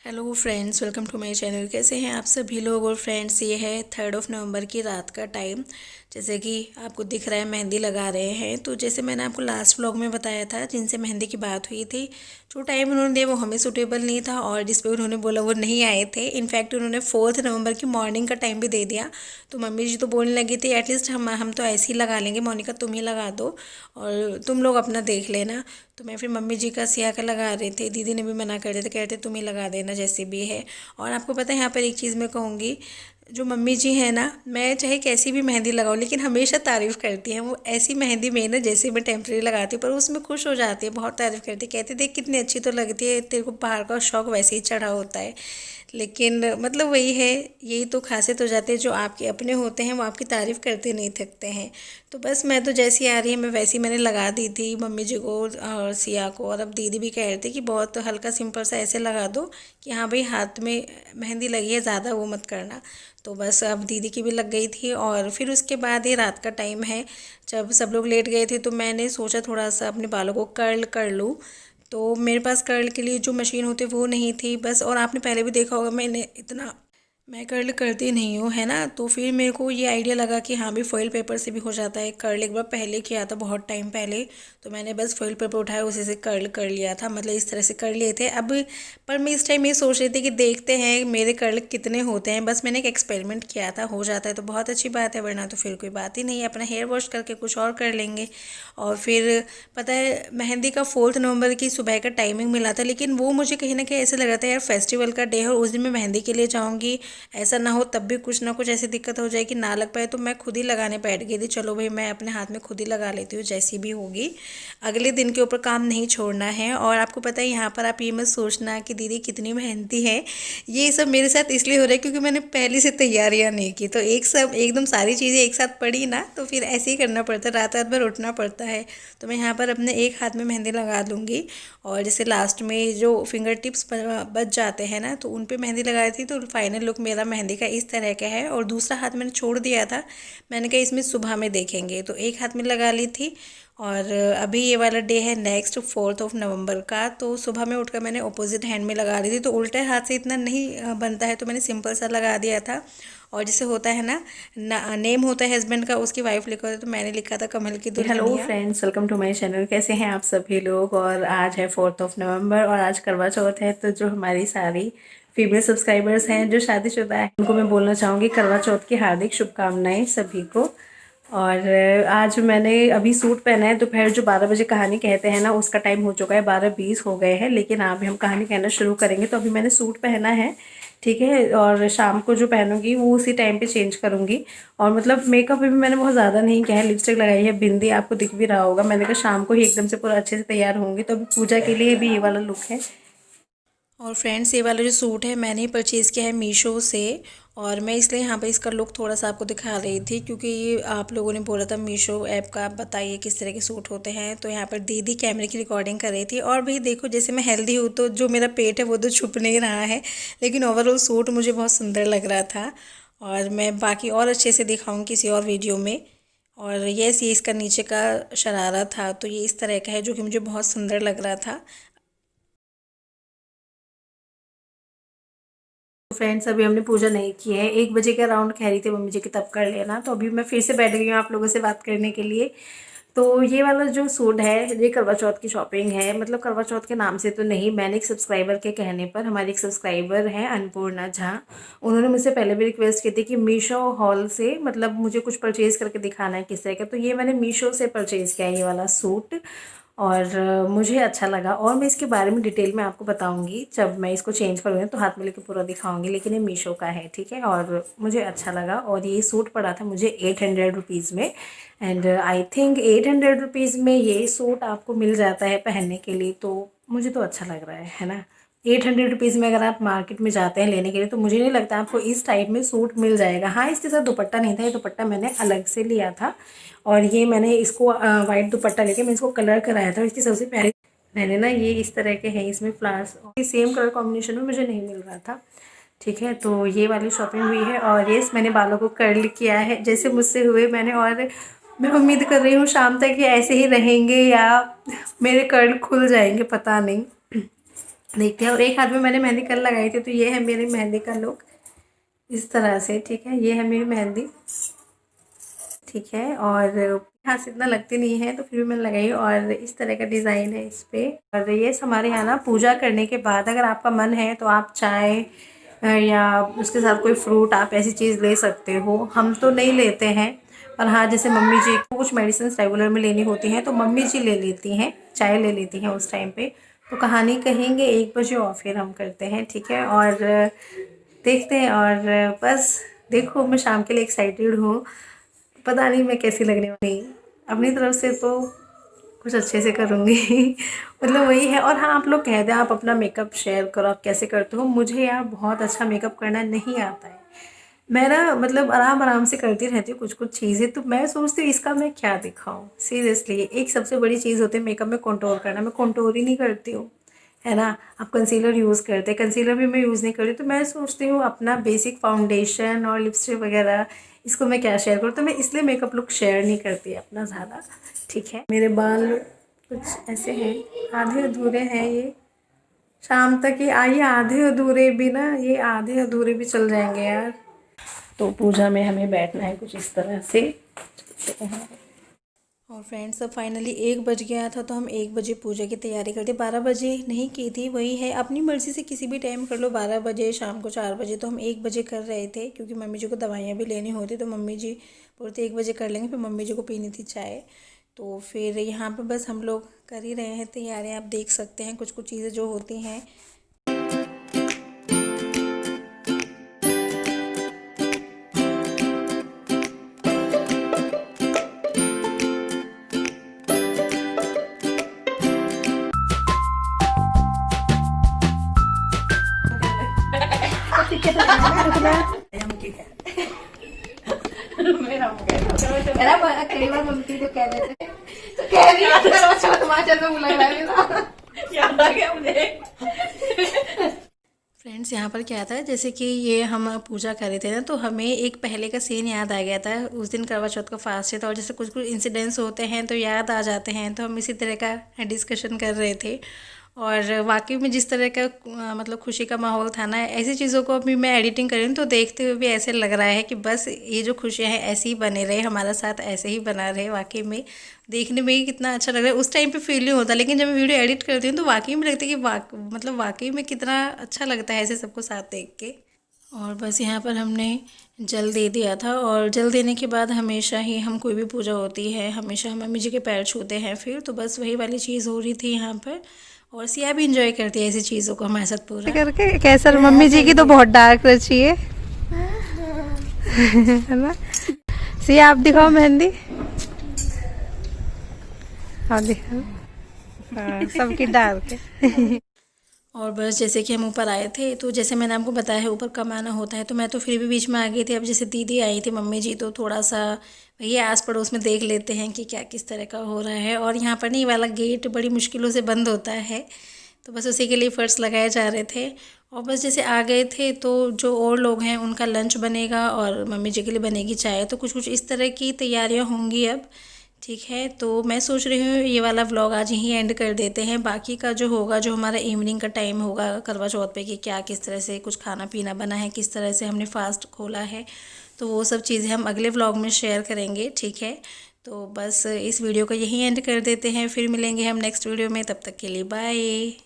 Hello friends, welcome to my channel. कैसे हैं आप सभी लोग। और फ्रेंड्स, ये है 3 नवंबर की रात का टाइम। जैसे कि आपको दिख रहा है मेहंदी लगा रहे हैं। तो जैसे मैंने आपको लास्ट व्लॉग में बताया था, जिनसे मेहंदी की बात हुई थी, जो टाइम उन्होंने दिया वो हमें सूटेबल नहीं था और जिस पे उन्होंने बोला वो नहीं आए थे। इनफैक्ट उन्होंने 4 नवंबर की मॉर्निंग का टाइम भी दे दिया। तो मम्मी जी तो बोलने लगी थी एटलीस्ट हम तो ऐसे ही लगा लेंगे, मोनिका तुम ही लगा दो और तुम लोग अपना देख लेना। तो मैं फिर मम्मी जी का सिया का लगा रही थी। दीदी ने भी मना कर दिया था, कहते तुम ही लगा देना जैसे भी है। और आपको पता है यहाँ पर एक चीज़ मैं कहूँगी, जो मम्मी जी हैं ना, मैं चाहे कैसी भी मेहंदी लगाऊँ लेकिन हमेशा तारीफ़ करती हैं। वो ऐसी मेहंदी में ना जैसे मैं टेम्प्रेरी लगाती हूँ पर उसमें खुश हो जाती है, बहुत तारीफ़ करती है। कहती देख कितनी अच्छी तो लगती है, तेरे को बाहर का शौक वैसे ही चढ़ा होता है। लेकिन मतलब वही है, यही तो खासियत हो जाती है, जो आपके अपने होते हैं वो आपकी तारीफ़ करते नहीं थकते हैं। तो बस मैं तो जैसी आ रही है मैं वैसी मैंने लगा दी थी मम्मी जी को और सिया को। और अब दीदी भी कह रही थी कि बहुत हल्का सिंपल सा ऐसे लगा दो कि हाँ भाई हाथ में मेहंदी लगी है, ज़्यादा वो मत करना। तो बस अब दीदी की भी लग गई थी। और फिर उसके बाद ये रात का टाइम है, जब सब लोग लेट गए थे तो मैंने सोचा थोड़ा सा अपने बालों को कर्ल कर लूँ। तो मेरे पास कर्ल के लिए जो मशीन होती है वो नहीं थी बस। और आपने पहले भी देखा होगा मैंने इतना मैं कर्ल करती नहीं हूँ, है ना। तो फिर मेरे को ये आइडिया लगा कि हाँ भी फॉइल पेपर से भी हो जाता है कर्ल। एक बार पहले किया था, बहुत टाइम पहले। तो मैंने बस फॉइल पेपर उठाया, उसी से कर्ल कर लिया था, मतलब इस तरह से कर लिए थे। अब पर मैं इस टाइम ये सोच रही थी कि देखते हैं मेरे कर्ल कितने होते हैं। बस मैंने एक एक्सपेरिमेंट किया था, हो जाता है तो बहुत अच्छी बात है, वरना तो फिर कोई बात ही नहीं है। अपना हेयर वॉश करके कुछ और कर लेंगे। और फिर पता है मेहंदी का 4 नवंबर की सुबह का टाइमिंग मिला था, लेकिन वो मुझे कहीं ना कहीं ऐसे लग रहा था यार फेस्टिवल का डे है और उस दिन मैं मेहंदी के लिए जाऊँगी, ऐसा ना हो तब भी कुछ ना कुछ ऐसी दिक्कत हो जाए कि ना लग पाए। तो मैं खुद ही लगाने बैठ गई थी, चलो भाई मैं अपने हाथ में खुद ही लगा लेती हूँ जैसी भी होगी। अगले दिन के ऊपर काम नहीं छोड़ना है। और आपको पता है यहाँ पर आप ये मत सोचना कि दीदी कितनी मेहनती है, ये सब मेरे साथ इसलिए हो रहा है क्योंकि मैंने पहले से तैयारियाँ नहीं की। तो एक सब एकदम सारी चीज़ें एक साथ पड़ी ना, तो फिर ऐसे ही करना पड़ता है, रात रात भर उठना पड़ता है। तो मैं यहाँ पर अपने एक हाथ में मेहंदी लगा लूँगी। और जैसे लास्ट में जो फिंगर टिप्स बच जाते हैं ना, तो उन पे मेहंदी लगाई थी। तो फाइनल लुक मेरा मेहंदी का इस तरह का है। और दूसरा हाथ मैंने छोड़ दिया था, मैंने कहा इसमें सुबह में देखेंगे, तो एक हाथ में लगा ली थी। और अभी ये वाला डे है नेक्स्ट 4 नवंबर का। तो सुबह में उठकर मैंने अपोजिट हैंड में लगा ली थी, तो उल्टे हाथ से इतना नहीं बनता है, तो मैंने सिंपल सा लगा दिया था। और जैसे होता है ना, नेम होता है हस्बैंड का, उसकी वाइफ लिखा होता है, तो मैंने लिखा था कमल की हेलो दुल्हनिया। Friends, welcome to my channel. कैसे हैं आप सभी लोग। और आज है 4 नवंबर और आज करवा चौथ है। तो जो हमारी सारी फीमेल सब्सक्राइबर्स हैं जो शादीशुदा हैं, उनको मैं बोलना चाहूँगी करवा चौथ की हार्दिक शुभकामनाएं सभी को। और आज मैंने अभी सूट पहना है। दोपहर जो 12 बजे कहानी कहते हैं ना, उसका टाइम हो चुका है, 12:20 हो गए हैं, लेकिन अभी हम कहानी कहना शुरू करेंगे। तो अभी मैंने सूट पहना है, ठीक है। और शाम को जो पहनूंगी वो उसी टाइम पे चेंज करूंगी। और मतलब मेकअप भी मैंने बहुत ज़्यादा नहीं किया है, लिपस्टिक लगाई है, बिंदी आपको दिख भी रहा होगा। मैंने कहा शाम को ही एकदम से पूरा अच्छे से तैयार होंगी। तो अभी पूजा के लिए भी ये वाला लुक है। और फ्रेंड्स, ये वाला जो सूट है मैंने ही परचेज़ किया है मीशो से। और मैं इसलिए यहाँ पे इसका लुक थोड़ा सा आपको दिखा रही थी, क्योंकि ये आप लोगों ने बोला था मीशो ऐप का, आप बताइए किस तरह के सूट होते हैं। तो यहाँ पर दीदी कैमरे की रिकॉर्डिंग कर रही थी। और भाई देखो, जैसे मैं हेल्दी हूँ तो जो मेरा पेट है वो तो छुप नहीं रहा है, लेकिन ओवरऑल सूट मुझे बहुत सुंदर लग रहा था। और मैं बाकी और अच्छे से दिखाऊँ किसी और वीडियो में। और ये इसका नीचे का शरारा था, तो ये इस तरह का है जो कि मुझे बहुत सुंदर लग रहा था। फ्रेंड्स, अभी हमने पूजा नहीं की है। 1 बजे के अराउंड कह रही थी मम्मी जी की, तब कर लेना। तो अभी मैं फिर से बैठ गई हूँ आप लोगों से बात करने के लिए। तो ये वाला जो सूट है ये करवा चौथ की शॉपिंग है। मतलब करवा चौथ के नाम से तो नहीं, मैंने एक सब्सक्राइबर के कहने पर, हमारी एक सब्सक्राइबर है अन्नपूर्णा झा, उन्होंने मुझसे पहले भी रिक्वेस्ट की थी कि मीशो हॉल से मतलब मुझे कुछ परचेज़ करके दिखाना है किस तरह का। तो ये मैंने मीशो से परचेज़ किया है ये वाला सूट। और मुझे अच्छा लगा। और मैं इसके बारे में डिटेल में आपको बताऊंगी जब मैं इसको चेंज करूँगी, तो हाथ में लेके पूरा दिखाऊंगी। लेकिन ये मीशो का है, ठीक है। और मुझे अच्छा लगा। और ये सूट पड़ा था मुझे 800 रुपीज़ में। एंड आई थिंक 800 रुपीज़ में ये सूट आपको मिल जाता है पहनने के लिए। तो मुझे तो अच्छा लग रहा है ना। 800 रुपीज़ में अगर आप मार्केट में जाते हैं लेने के लिए, तो मुझे नहीं लगता आपको इस टाइप में सूट मिल जाएगा। हाँ, इसके साथ दुपट्टा नहीं था, ये दुपट्टा मैंने अलग से लिया था। और ये मैंने इसको वाइट दुपट्टा लेके मैं इसको कलर कराया था। इसकी सबसे पहले मैंने ना ये इस तरह के हैं, इसमें फ्लावर्स सेम कलर कॉम्बिनेशन में मुझे नहीं मिल रहा था, ठीक है। तो ये वाली शॉपिंग हुई है। और ये मैंने बालों को कर्ल किया है जैसे मुझसे हुए मैंने। और मैं उम्मीद कर रही हूँ शाम तक ये ऐसे ही रहेंगे या मेरे कर्ल खुल जाएंगे, पता नहीं। देखते हैं। और एक हाथ में मैंने मेहंदी कल लगाई थी, तो ये है मेरी मेहंदी का लुक इस तरह से, ठीक है। ये है मेरी मेहंदी, ठीक है। और हाथ से इतना लगती नहीं है, तो फिर भी मैंने लगाई। और इस तरह का डिज़ाइन है इस पर। और ये हमारे यहाँ ना पूजा करने के बाद अगर आपका मन है तो आप चाय या उसके साथ कोई फ्रूट, आप ऐसी चीज़ ले सकते हो। हम तो नहीं लेते हैं, पर हाँ, जैसे मम्मी जी को कुछ मेडिसिन रेगुलर में लेनी होती हैं तो मम्मी जी ले लेती हैं, चाय ले लेती हैं उस टाइम पे। तो कहानी कहेंगे 1 बजे और फिर हम करते हैं, ठीक है। और देखते हैं। और बस देखो, मैं शाम के लिए एक्साइटेड हूँ। पता नहीं मैं कैसी लगने वाली। अपनी तरफ से तो कुछ अच्छे से करूँगी मतलब वही है। और हाँ, आप लोग कह दें, आप अपना मेकअप शेयर करो, आप कैसे करते हो। मुझे यार बहुत अच्छा मेकअप करना नहीं आता है। मैं ना मतलब आराम आराम से करती रहती हूँ कुछ कुछ चीज़ें। तो मैं सोचती हूँ इसका मैं क्या दिखाऊँ। सीरियसली एक सबसे बड़ी चीज़ होती है मेकअप में कंटूर करना। मैं कंटूर ही नहीं करती हूँ, है ना। आप कंसीलर यूज़ करते हैं, कंसीलर भी मैं यूज़ नहीं करती। तो मैं सोचती हूँ अपना बेसिक फाउंडेशन और लिपस्टिक वगैरह, इसको मैं क्या शेयर करूँ। तो मैं इसलिए मेकअप लुक शेयर नहीं करती अपना ज़्यादा, ठीक है। मेरे बाल कुछ ऐसे हैं, आधे अधूरे हैं। ये शाम तक ये आइए, आधे अधूरे भी ना, ये आधे अधूरे भी चल जाएंगे यार। तो पूजा में हमें बैठना है कुछ इस तरह से। और फ्रेंड्स, अब फाइनली 1 बज गया था, तो हम 1 बजे पूजा की तैयारी करते। 12 बजे नहीं की थी, वही है अपनी मर्ज़ी से किसी भी टाइम कर लो, 12 बजे, शाम को 4 बजे। तो हम 1 बजे कर रहे थे क्योंकि मम्मी जी को दवाइयाँ भी लेनी होती, तो मम्मी जी बोलते 1 बजे कर लेंगे। फिर मम्मी जी को पीनी थी चाय, तो फिर यहाँ पर बस हम लोग कर ही रहे हैं तैयारियाँ। आप देख सकते हैं कुछ कुछ चीज़ें जो होती हैं। कई बार मम्मी जो कह देते तो कह रही है टमाटर में बुला रहा है, याद आ गया मुझे। फ्रेंड्स, यहाँ पर क्या था, जैसे कि ये हम पूजा कर रहे थे ना, तो हमें एक पहले का सीन याद आ गया था। उस दिन करवा चौथ का फास्ट था, और जैसे कुछ कुछ इंसिडेंट्स होते हैं तो याद आ जाते हैं, तो हम इसी तरह का डिस्कशन कर रहे थे। और वाकई में जिस तरह का मतलब खुशी का माहौल था ना, ऐसी चीज़ों को अभी मैं एडिटिंग कर रही हूँ तो देखते हुए भी ऐसे लग रहा है कि बस ये जो खुशियाँ हैं ऐसे ही बने रहे, हमारा साथ ऐसे ही बना रहे। वाकई में देखने में ही कितना अच्छा लग रहा है। उस टाइम पे फील नहीं होता, लेकिन जब मैं वीडियो एडिट करती हूँ तो वाकई में लगता है कि मतलब वाकई में कितना अच्छा लगता है ऐसे सबको साथ देख के। और बस यहाँ पर हमने जल दे दिया था, और जल देने के बाद हमेशा ही हम कोई भी पूजा होती है हमेशा हम मम्मी जी के पैर छूते हैं फिर। तो बस वही वाली चीज़ हो रही थी यहाँ पर। और सिया भी इंजॉय करती है ऐसी चीज़ों को हमारे साथ पूरा करके। कैसा मम्मी जी की तो बहुत डार्क रची है है ना। सिया आप दिखाओ मेहंदी, हाँ दिखाओ। हाँ, सबकी डार्क है। और बस जैसे कि हम ऊपर आए थे, तो जैसे मैंने आपको बताया है ऊपर कम आना होता है, तो मैं तो फिर भी बीच में आ गई थी। अब जैसे दीदी आई थी, मम्मी जी, तो थोड़ा सा भैया आस पड़ोस में देख लेते हैं कि क्या किस तरह का हो रहा है। और यहाँ पर नहीं, वाला गेट बड़ी मुश्किलों से बंद होता है, तो बस उसी के लिए फर्श लगाए जा रहे थे। और बस जैसे आ गए थे, तो जो और लोग हैं उनका लंच बनेगा और मम्मी जी के लिए बनेगी चाय। तो कुछ कुछ इस तरह की तैयारियाँ होंगी अब, ठीक है। तो मैं सोच रही हूँ ये वाला व्लॉग आज यहीं एंड कर देते हैं। बाकी का जो होगा, जो हमारा इवनिंग का टाइम होगा करवा चौथ पे, कि क्या किस तरह से कुछ खाना पीना बना है, किस तरह से हमने फास्ट खोला है, तो वो सब चीज़ें हम अगले व्लॉग में शेयर करेंगे, ठीक है। तो बस इस वीडियो को यहीं एंड कर देते हैं, फिर मिलेंगे हम नेक्स्ट वीडियो में। तब तक के लिए बाय।